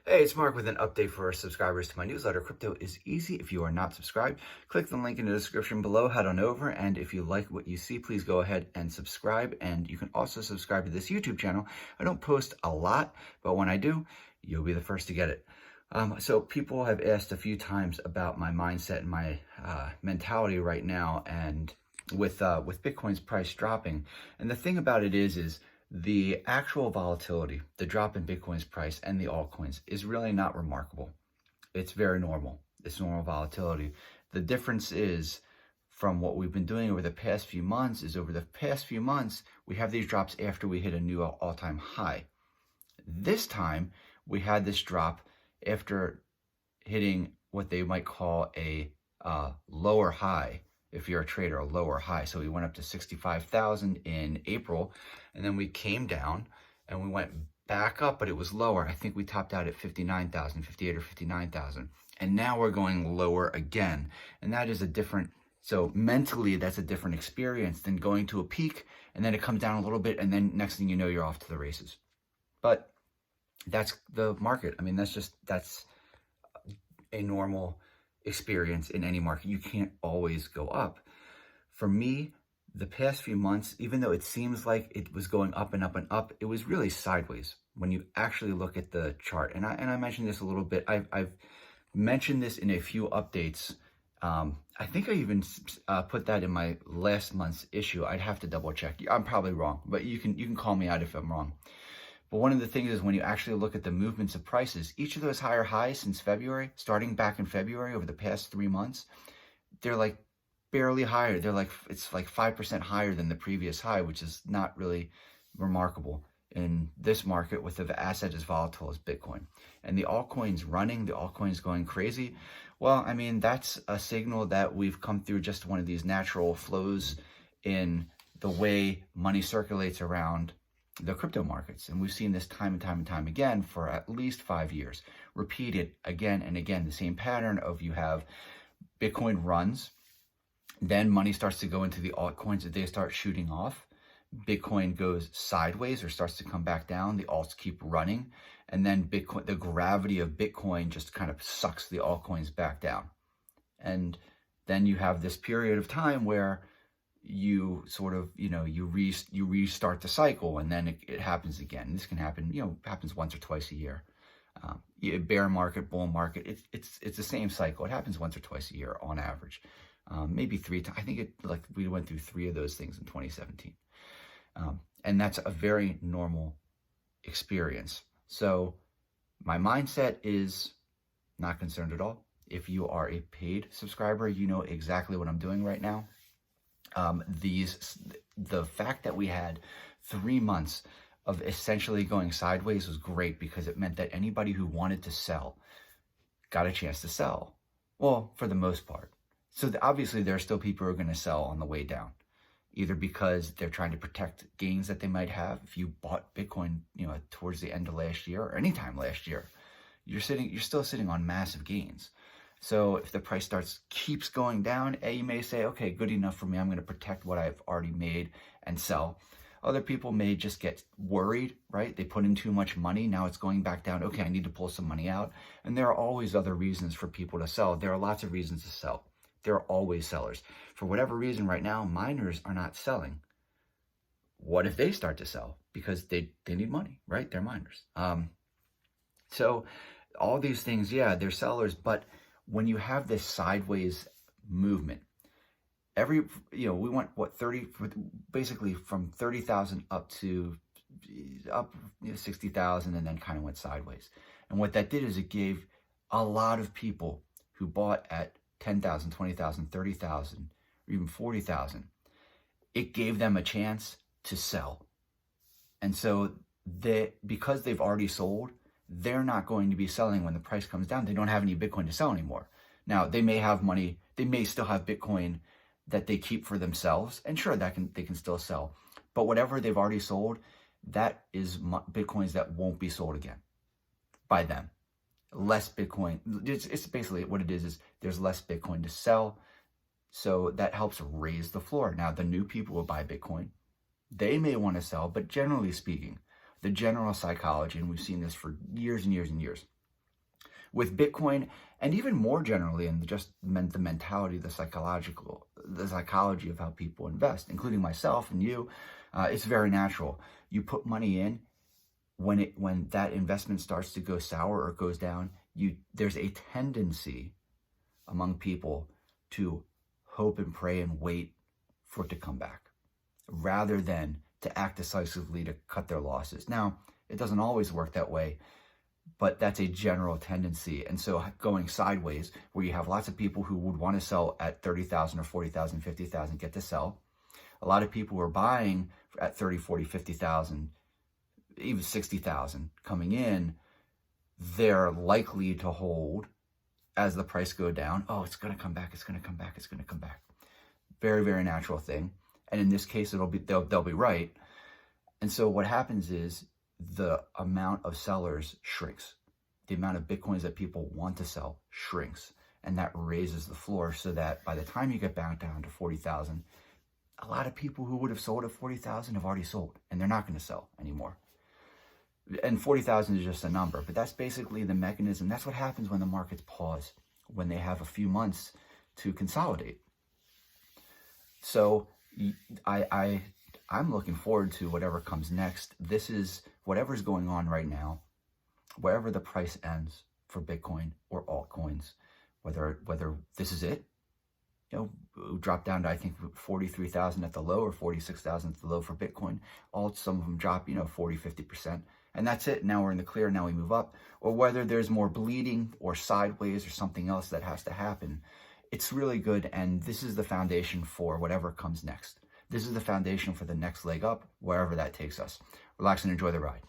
Hey, it's Mark with an update for our subscribers to my newsletter. Crypto is easy. If you are not subscribed, click the link in the description below, head on over, and if you like what you see, please go ahead and subscribe. And you can also subscribe to this YouTube channel. I don't post a lot, but when I do, you'll be the first to get it. So people have asked a few times about my mindset and my mentality right now, and with Bitcoin's price dropping. And the thing about it is the actual volatility, the drop in Bitcoin's price and the altcoins is really not remarkable. It's very normal. It's normal volatility. The difference is from what we've been doing over the past few months we have these drops after we hit a new all-time high. This time we had this drop after hitting what they might call a lower high. If you're a trader, a lower high. So we went up to 65,000 in April, and then we came down and we went back up, but it was lower. I think we topped out at 59,000, 58 or 59,000. And now we're going lower again. And that is a different, so mentally, that's a different experience than going to a peak and then it comes down a little bit. And then next thing you know, you're off to the races. But that's the market. I mean, that's a normal experience in any market. You can't always go up. For me, the past few months, even though it seems like it was going up and up and up, it was really sideways when you actually look at the chart. And I mentioned this a little bit. I've mentioned this in a few updates. I think I even put that in my last month's issue. I'd have to double check. I'm probably wrong, but you can call me out if I'm wrong. But one of the things is when you actually look at the movements of prices, each of those higher highs since February, starting back in February over the past 3 months, they're like barely higher. It's like 5% higher than the previous high, which is not really remarkable in this market with an asset as volatile as Bitcoin. And the altcoins running, the altcoins going crazy. Well, I mean, that's a signal that we've come through just one of these natural flows in the way money circulates around the crypto markets. And we've seen this time and time and time again for at least 5 years, repeated again and again, the same pattern of you have Bitcoin runs, then money starts to go into the altcoins, that they start shooting off. Bitcoin goes sideways or starts to come back down. The alts keep running. And then Bitcoin, the gravity of Bitcoin just kind of sucks the altcoins back down. And then you have this period of time where you sort of, you restart the cycle, and then it happens again. This can happen, happens once or twice a year. Bear market, bull market, it's the same cycle. It happens once or twice a year on average. Maybe 3 times. I think we went through 3 of those things in 2017. And that's a very normal experience. So my mindset is not concerned at all. If you are a paid subscriber, you know exactly what I'm doing right now. The fact that we had 3 months of essentially going sideways was great, because it meant that anybody who wanted to sell got a chance to sell. Well, for the most part. So obviously there are still people who are going to sell on the way down, either because they're trying to protect gains that they might have. If you bought Bitcoin, towards the end of last year or anytime last year, you're still sitting on massive gains. So if the price keeps going down, you may say, okay, good enough for me. I'm going to protect what I've already made and sell. Other people may just get worried, right? They put in too much money. Now it's going back down. Okay, I need to pull some money out. And there are always other reasons for people to sell. There are lots of reasons to sell. There are always sellers. For whatever reason right now, miners are not selling. What if they start to sell? Because they need money, right? They're miners. So all these things, they're sellers, but when you have this sideways movement, we went basically from 30,000 up 60,000, and then kind of went sideways. And what that did is it gave a lot of people who bought at 10,000, 20,000, 30,000, or even 40,000, it gave them a chance to sell. And so because they've already sold, they're not going to be selling when the price comes down. They don't have any Bitcoin to sell anymore. Now, they may have money. They may still have Bitcoin that they keep for themselves. And sure, they can still sell. But whatever they've already sold, that is Bitcoins that won't be sold again by them. Less Bitcoin. It's basically what it is there's less Bitcoin to sell. So that helps raise the floor. Now, the new people will buy Bitcoin. They may want to sell, but generally speaking, the general psychology, and we've seen this for years and years and years, with Bitcoin, and even more generally, and just the mentality, the psychology of how people invest, including myself and you, it's very natural. You put money in, when that investment starts to go sour or goes down, there's a tendency among people to hope and pray and wait for it to come back, rather than to act decisively to cut their losses. Now, it doesn't always work that way, but that's a general tendency. And so going sideways, where you have lots of people who would want to sell at 30,000 or 40,000, 50,000, get to sell. A lot of people who are buying at 30, 40, 50,000, even 60,000 coming in, they're likely to hold as the price go down. Oh, it's going to come back. It's going to come back. It's going to come back. Very, very natural thing. And in this case, they'll be right. And so what happens is the amount of sellers shrinks. The amount of Bitcoins that people want to sell shrinks. And that raises the floor, so that by the time you get back down to 40,000, a lot of people who would have sold at 40,000 have already sold, and they're not going to sell anymore. And 40,000 is just a number, but that's basically the mechanism. That's what happens when the markets pause, when they have a few months to consolidate. So I'm looking forward to whatever comes next. This is whatever's going on right now, wherever the price ends for Bitcoin or altcoins, whether this is it, drop down to, I think, 43,000 at the low, or 46,000 at the low for Bitcoin. Some of them drop, 40, 50%. And that's it. Now we're in the clear. Now we move up. Or whether there's more bleeding or sideways or something else that has to happen. It's really good. And this is the foundation for whatever comes next. This is the foundation for the next leg up, wherever that takes us. Relax and enjoy the ride.